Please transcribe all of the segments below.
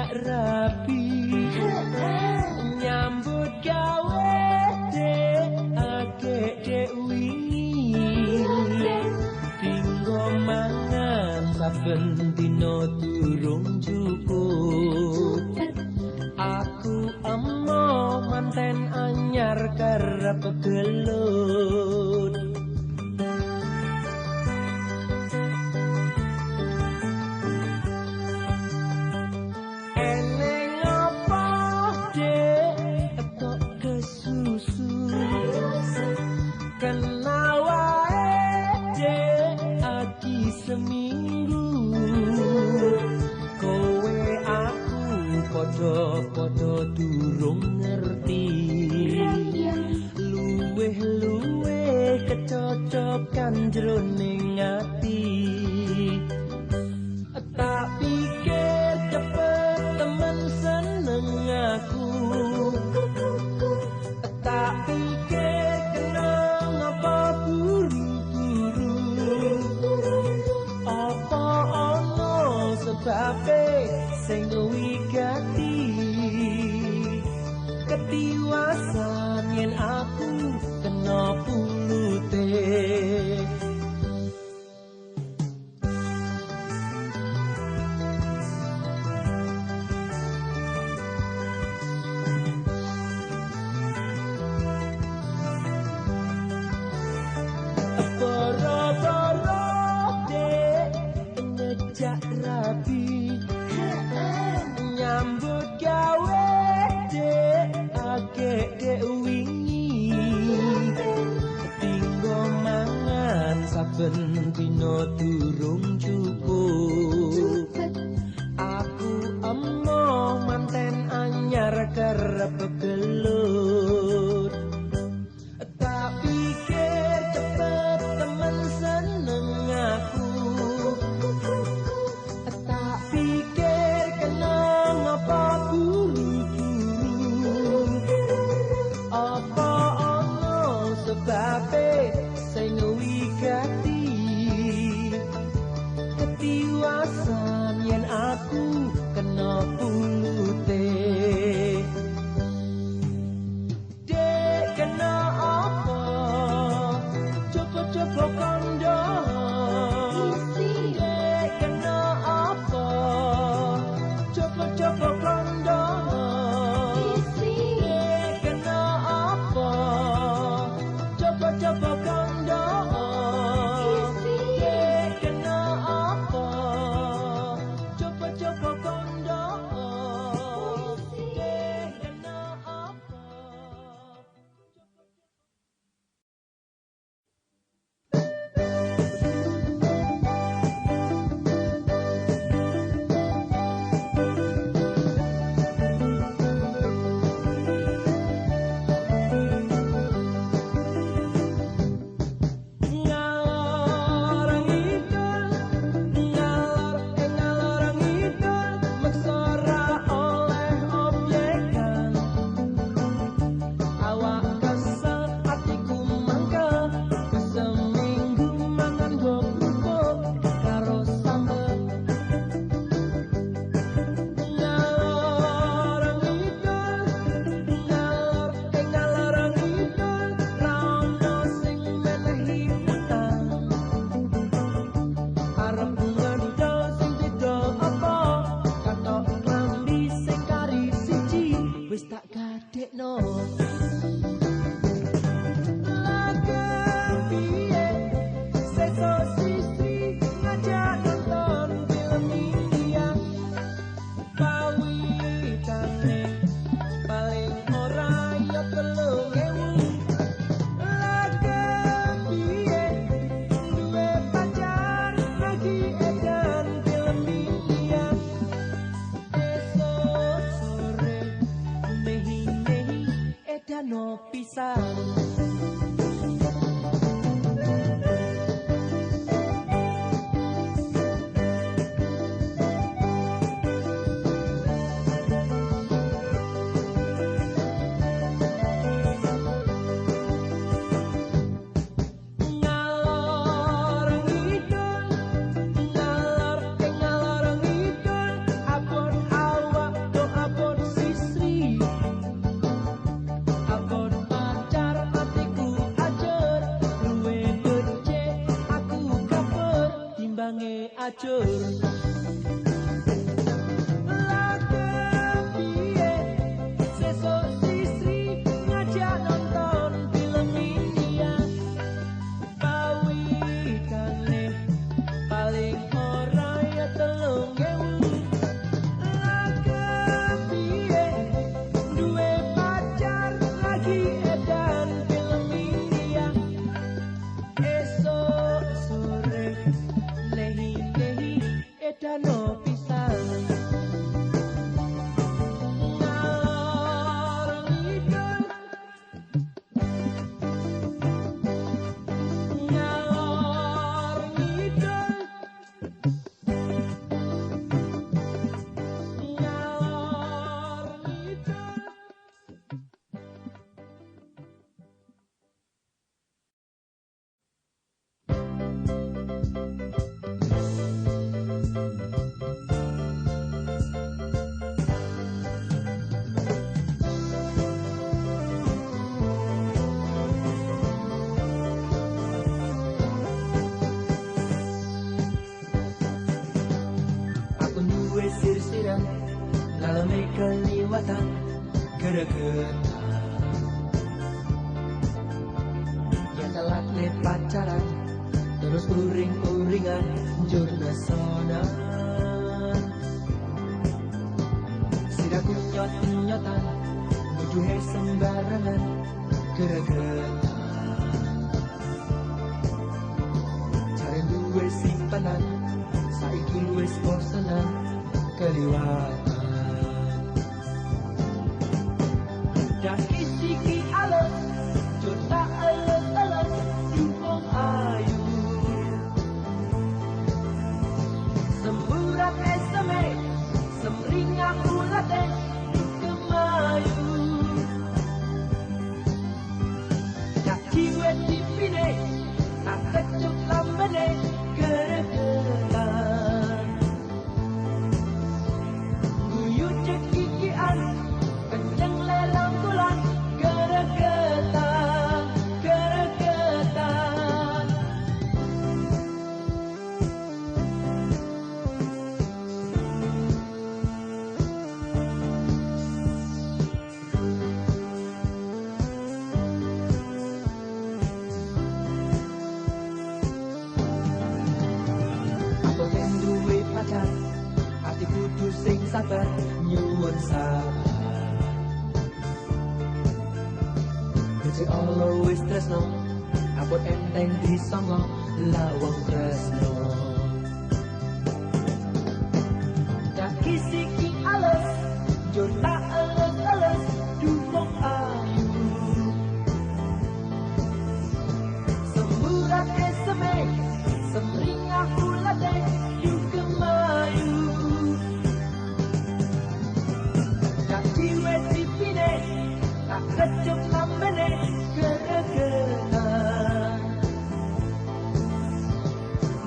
ngejak rapi nyambut gawe dek akeh dek wingi tinggo mangan saben dina durung cukup aku emoh manten anyar kerep gelut Podo durung ngerti luweh kecocokan jroning ati tak pikir cepet temen seneng aku tak pikir kena ngapa buru-buru apa ono sebabe sing wigati ketiwasan yen aku kena pulute boro-boro dek ngejak rapi nyambut gawe dek akeh dek wingi tinggo mangan saben dina durung cukup aku emoh manten anyar kerep gelut tak pikir cepet temen seneng aku tak pikir kena ngapa buru-buru apa ono sebabe sing wigati ketiwasan yen aku kena pulute dek kena apa coba-coba kondo dek kena apa coba-coba kondo dek kena apa coba-coba kondo dek kena apa coba-coba kondo dek kena apa. acur. No pisang ngalor ngidul ngalor ngidul ngalor ngidul. Sir-siran ngalami keliwatan geregetan yang telat le pacaran terus uring-uringan njur nasonan siraku nyot-nyotan nujuhe sembarangan geregetan cari duwe simpanan saiki wis bosenan keliwatan dan isi alus jota alus-alus dukung ayu semburat eseme semringah ulate kemayu dak jiwe dipine tak kecuk lambene geregetan guyu cekikian kenceng lelang bulan geregetan geregetan. Aku yang duwe pacar ati kudu sing sabar nyuwun sabar Gusti Allah wis tresno abot enteng disangga lawang tresno dak siki alus jur tak alus-alus dukung ayu semburat eseme semringah ulate juga mayu dak jiwe dipine tak kecuk lambene geregetan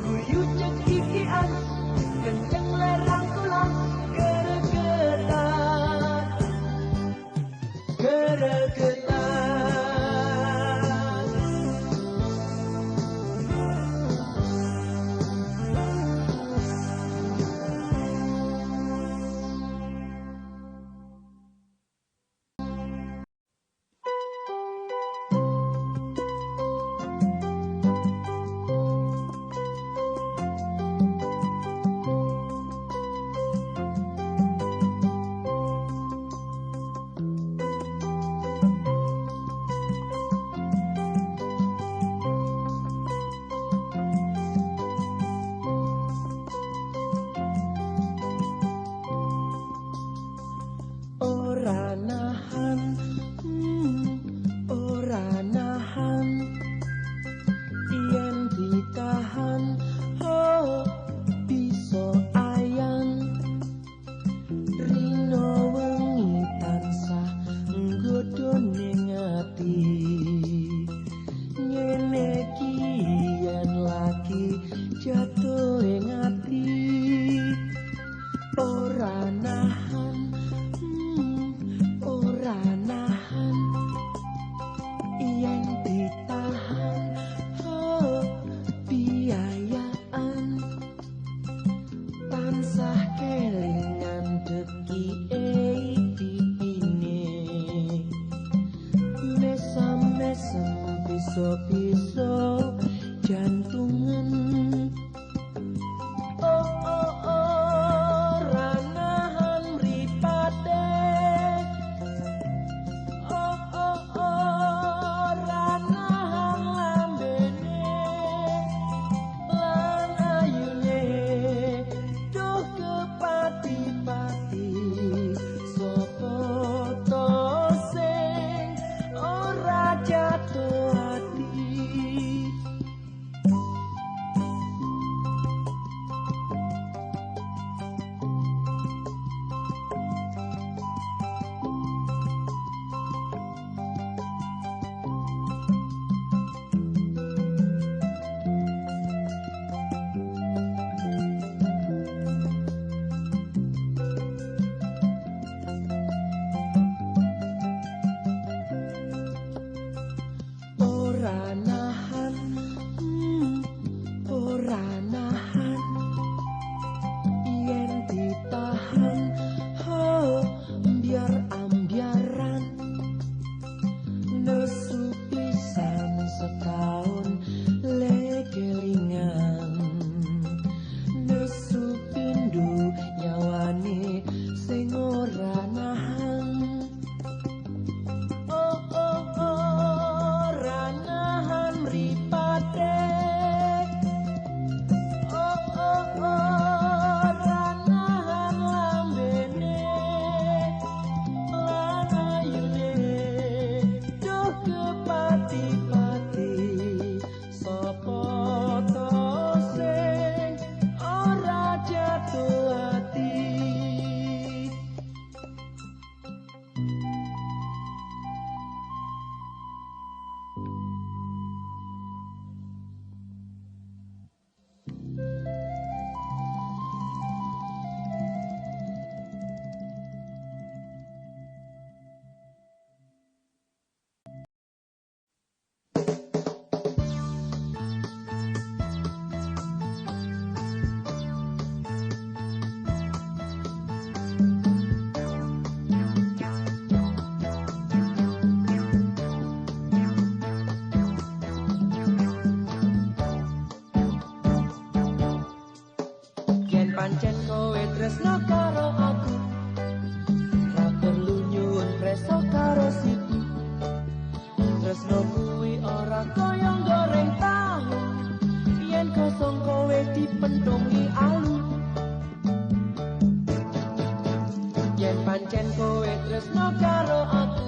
guyu cekikian kenceng lerang tulang geregetan Tansah kelingan dekike pipine mesam-mesem piso-piso jantungan ranahan mripate ranahan lambene lan ayune duh kepati-pati sapa to sing ora jatuh ati. Ora nahan yen ditahan biar ambiaran nesu pisan setahun legelingan nesu pindu nyawane sing ora nahan ranahan mripate ranahan lambene lan ayune duh kepati-pati sapa to sing ora jatuh ati. Pancen kowe tresno karo aku ra perlu nyuwun preso karo siku tresno kuwi ora kaya goreng tahu yen kosong kowe dipentungi alu yen pancen kowe tresno karo aku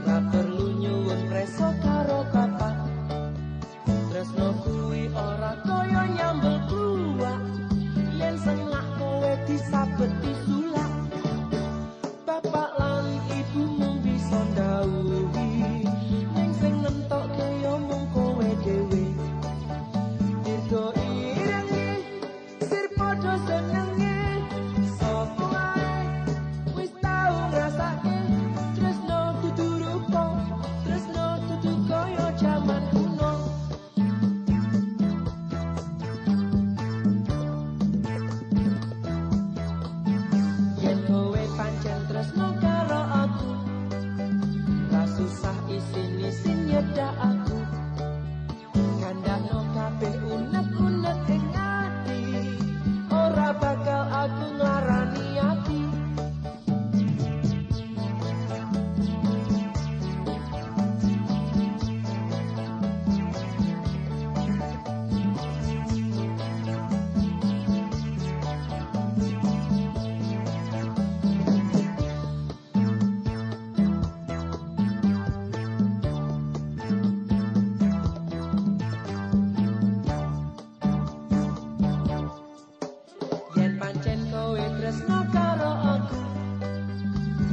ra perlu nyuwun preso karo kapak tresno kuwi ora kaya nyambel kluwak yen sengak kowe disabeti sulak bapak lan ibu mung bisa ndhawuhi ning sing nentokke yo mung kowe dhewe dirgo irenge sir padha senenge sapa wae wis tau ngrasake tresno dudu rupa tresno dudu kaya jaman kuno. Susah isin nyedak aku kandhano kabeh unek-unek ing ati ora bakal aku nglarani ati. Tresno karo aku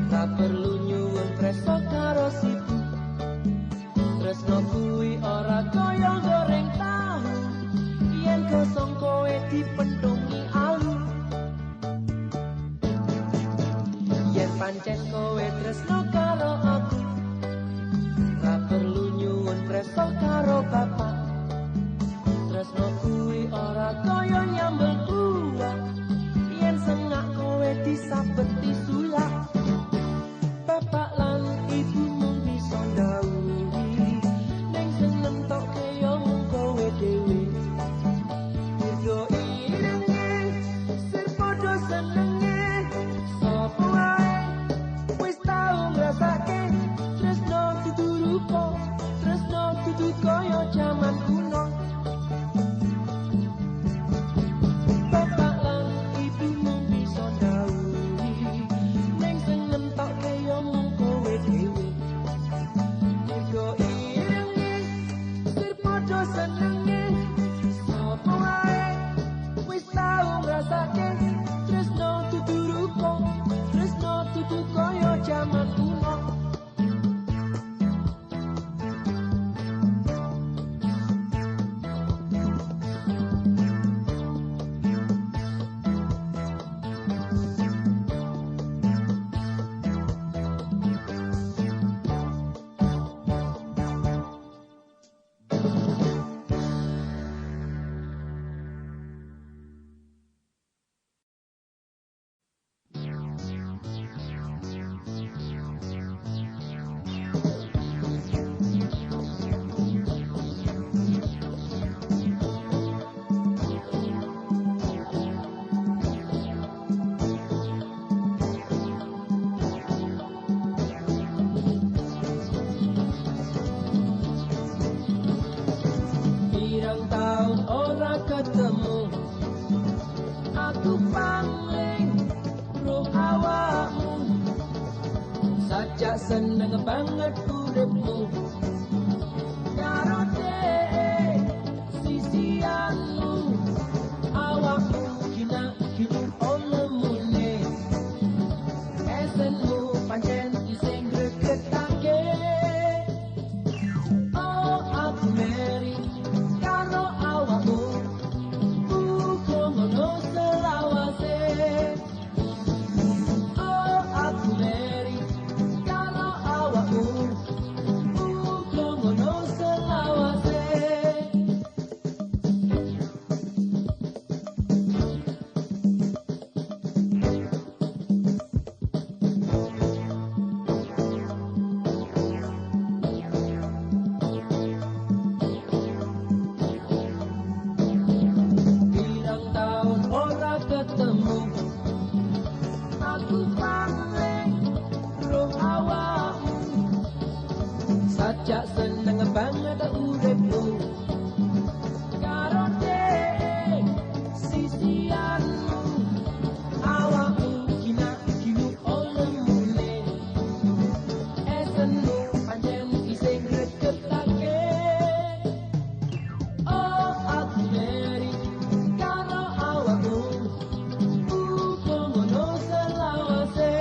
ra perlu nyuwun preso karo siku tresno kuwi ora kaya goreng tahu yen kosong kowe dipentungi alu yen pancen kowe tresno karo aku ra perlu nyuwun preso karo bapak tresno kuwi ora kaya nyambel kluwak senenge sapa wae wis tau ngrasake tresno dudu rupa tresno dudu kaya jaman kuno bapak lan ibumu bisa ndhawuhi ning sing ngentokke yo mung kowe dhewe mergo irenge sir padha senenge sapa wae wis tau ngrasake tresno dudu rupa tresno dudu kaya jaman kuno seneng banget uripmu karo dhek sisianmu awakmu gina olemune esenmu pancen iseng gregetake oh aku meri karo awakmu uga ngono selawase oh aku meri sajak seneng banget uripmu karo dhek sisianmu awakmu gina olemune esenmu pancen iseng gregetake oh aku meri karo awakmu uga ngono selawase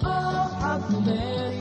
oh aku meri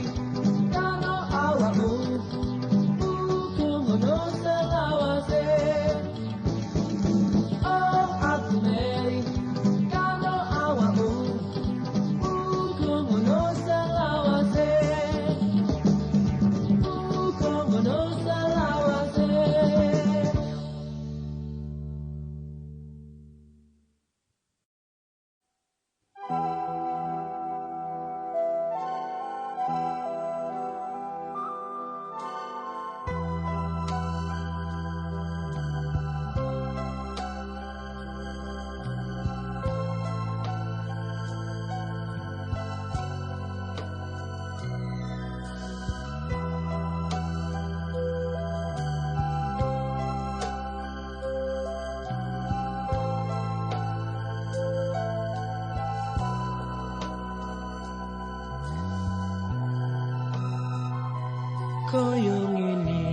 kaya ngene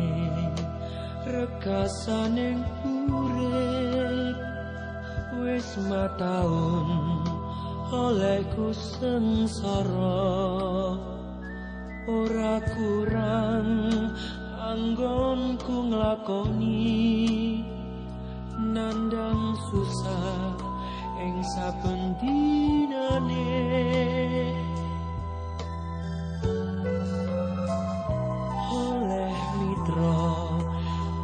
rekasaning urip wis mataun olehku sengsara ora kurang anggonku nglakoni nandang susah ing saben dinane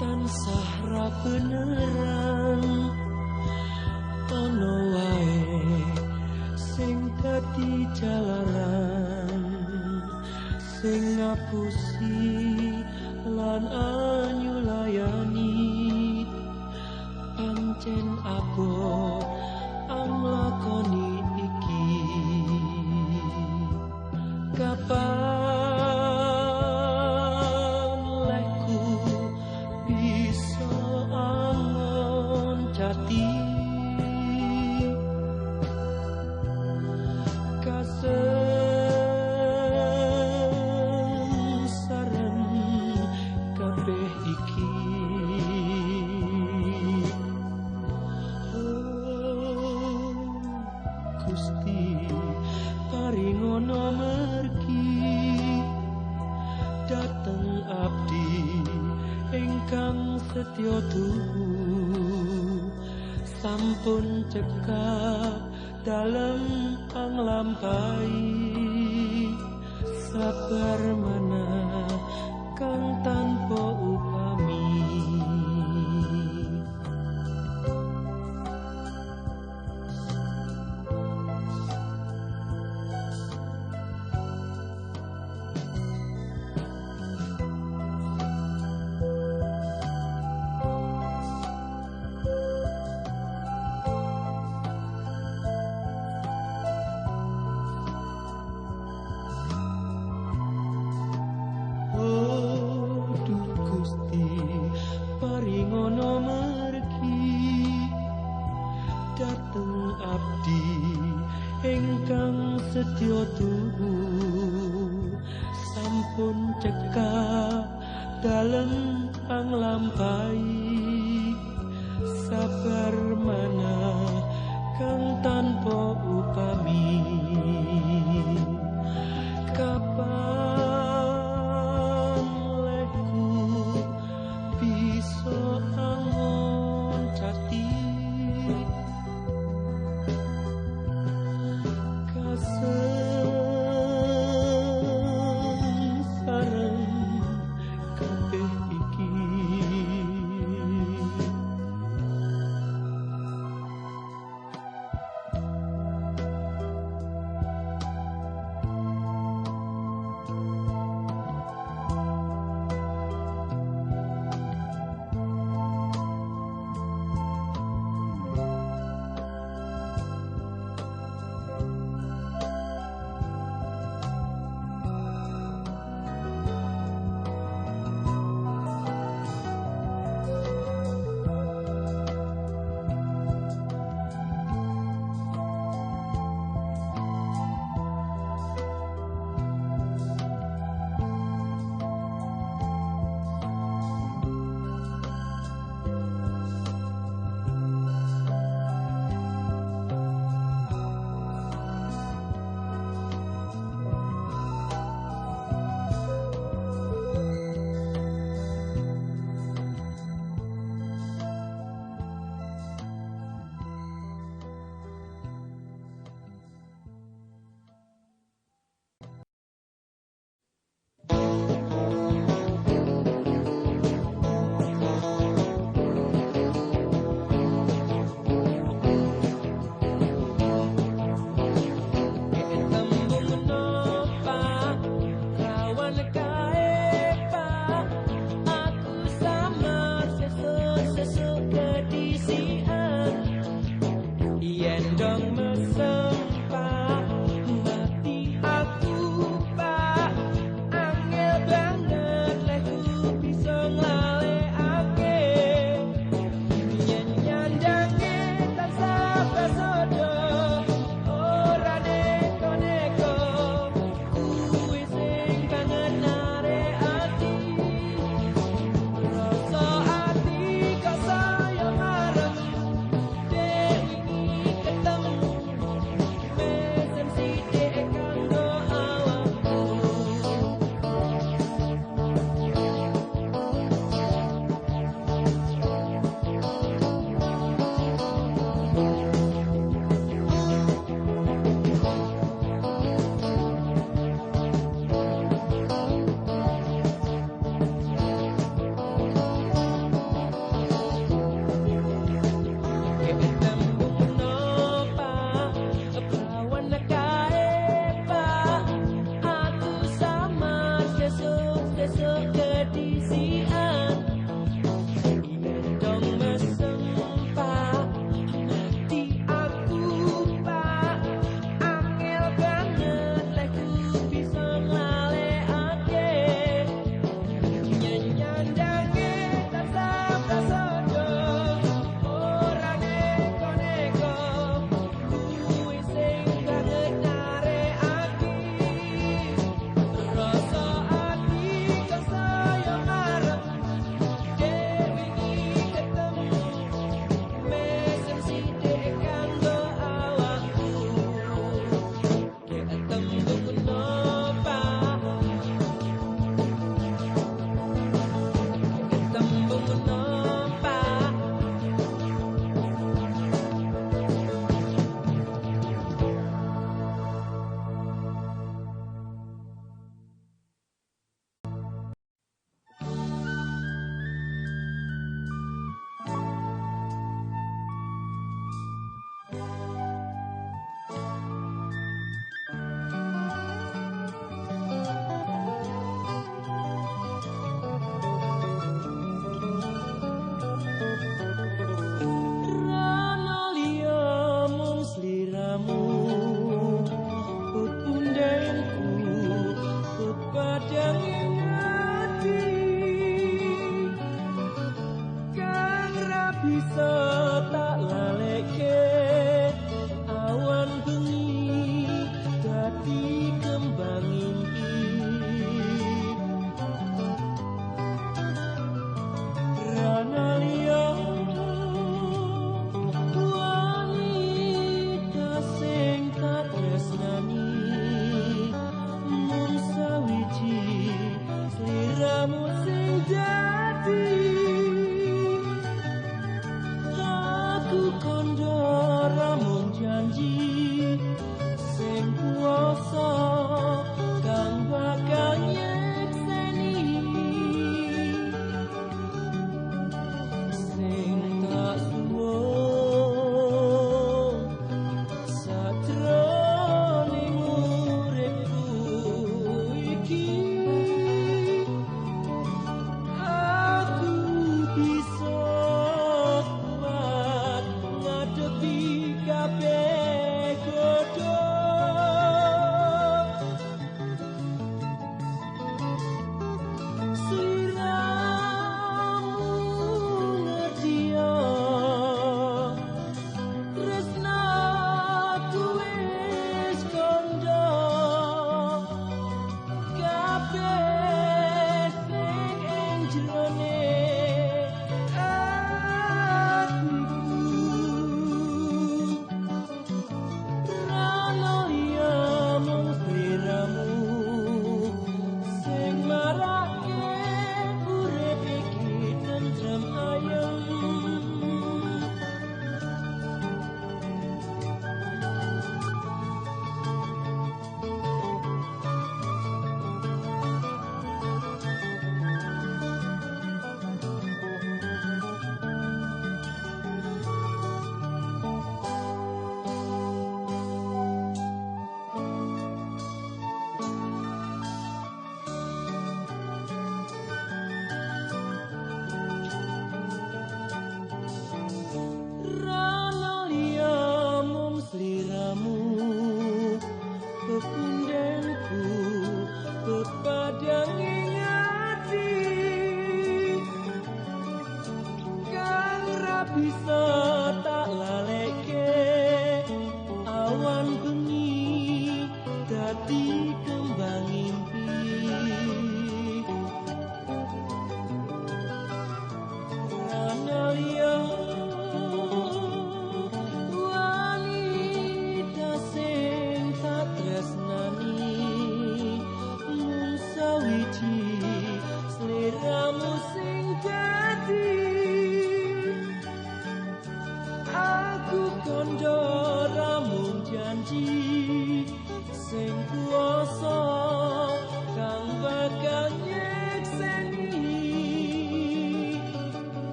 tansah ra beneran ono wae sing dadi jalaran sing ngapusi lan anyulayani pancen abot Gusti paringono mergi dateng abdi ingkang setya tuhu sampun cekap dalem panglampahi sabar mana kang tanpa upami. Setya tuhu sampun cekap dalem panglampahi sabar mana kang tanpa upami. Kapan leku bisa angon jati sareng kabeh iki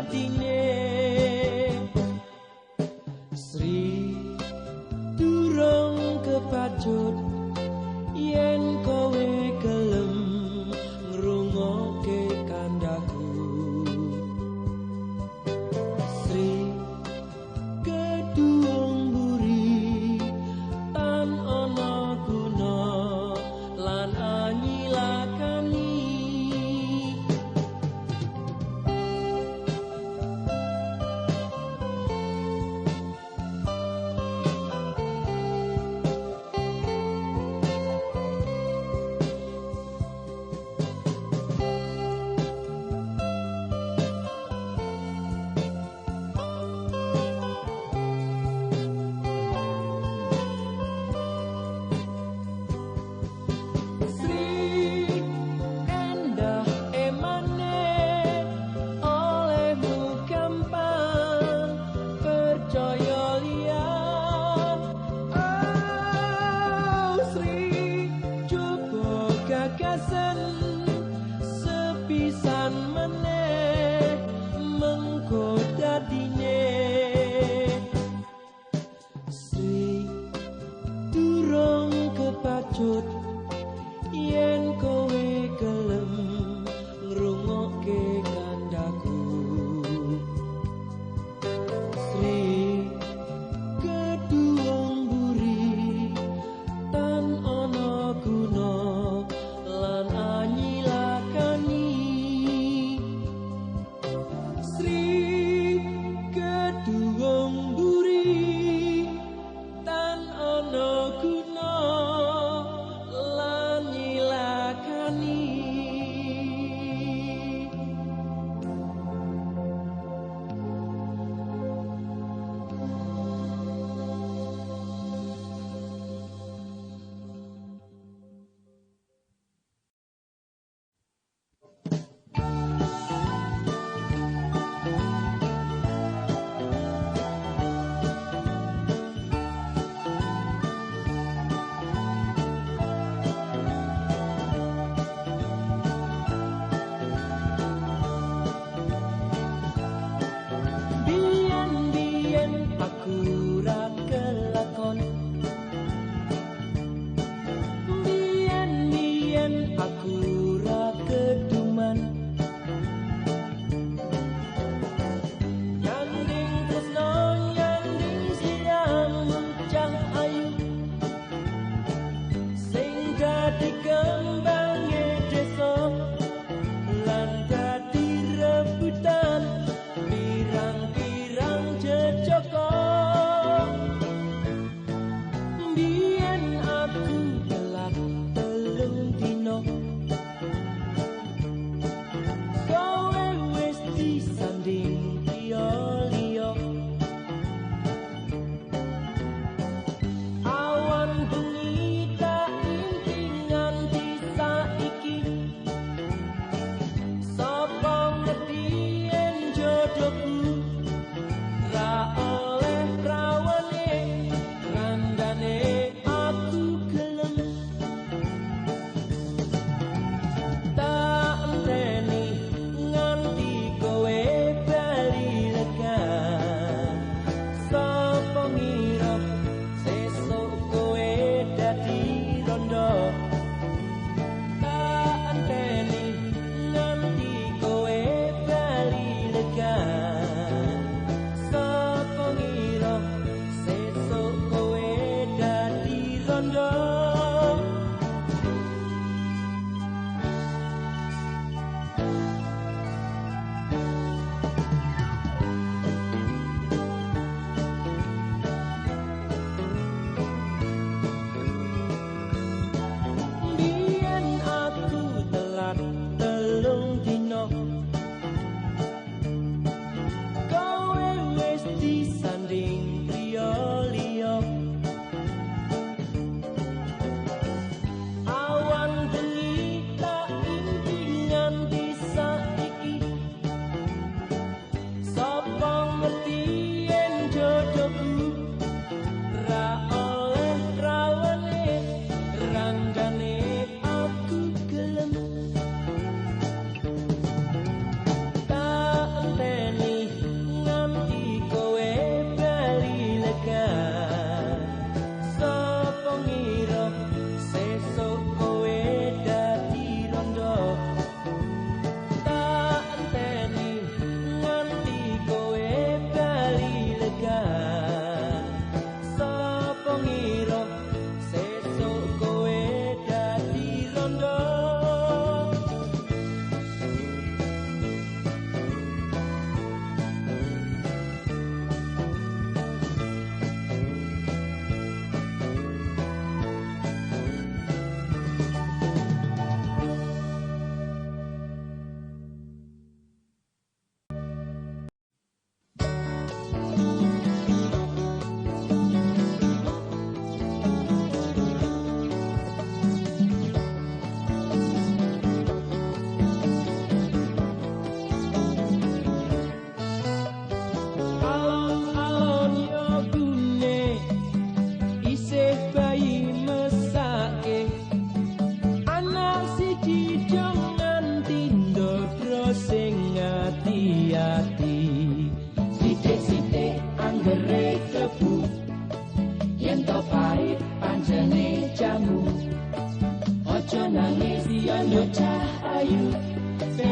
atine Sri durung kepacut yen kowe gelem ngrungokke kandhaku Sri kedung mburi tan ana guna lan anyilakani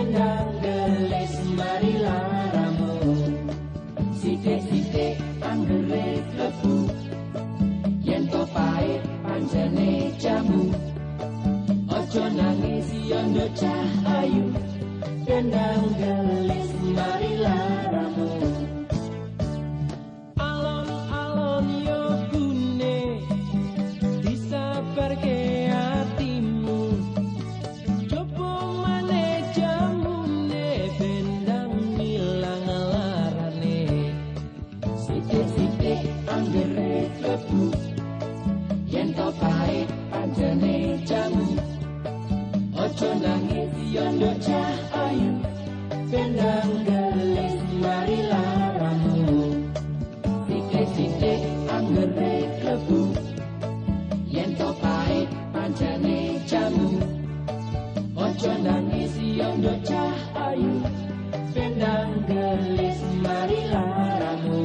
Dendang gelis mari laramu, sithik-sithik anggere klebu, yen to pahit pancene jamu. Ojo nangis yen cah ayu, dendang gelis mari laramu. Alon-alon yo gune, disabarke hatimu. Coba maneh jamune, bendang ilang larane. Sithik-sithik anggere klebu, yen to pahit pancene jamu. Ojo nangis yen cah ayu, bendang gelis mari laramu. Sithik-sithik anggere klebu, yen to pahit pancene jamu. Ojo nangis yen cah ayu, bendang gelis mari laramu.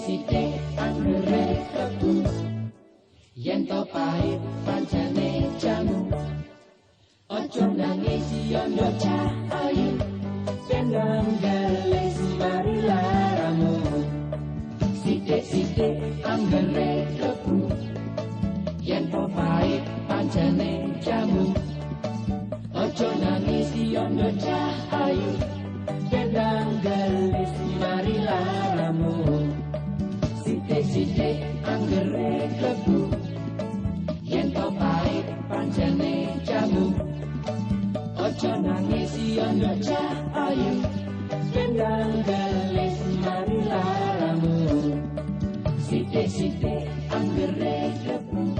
Sithik anggere klebu, yen to pahit pancene jamu. Ojo nangis yen cah ayu, bendang gelis mari laramu. Sithik anggere klebu, yen to pahit pancene jamu. Ojo nangis yen cah ayu, bendang gelis mari laramu. Sithik anggere klebu, yen to pahit pancene jamu. Ojo nangis yen cah ayu, bendang gelis mari laramu. Sithik anggere klebu,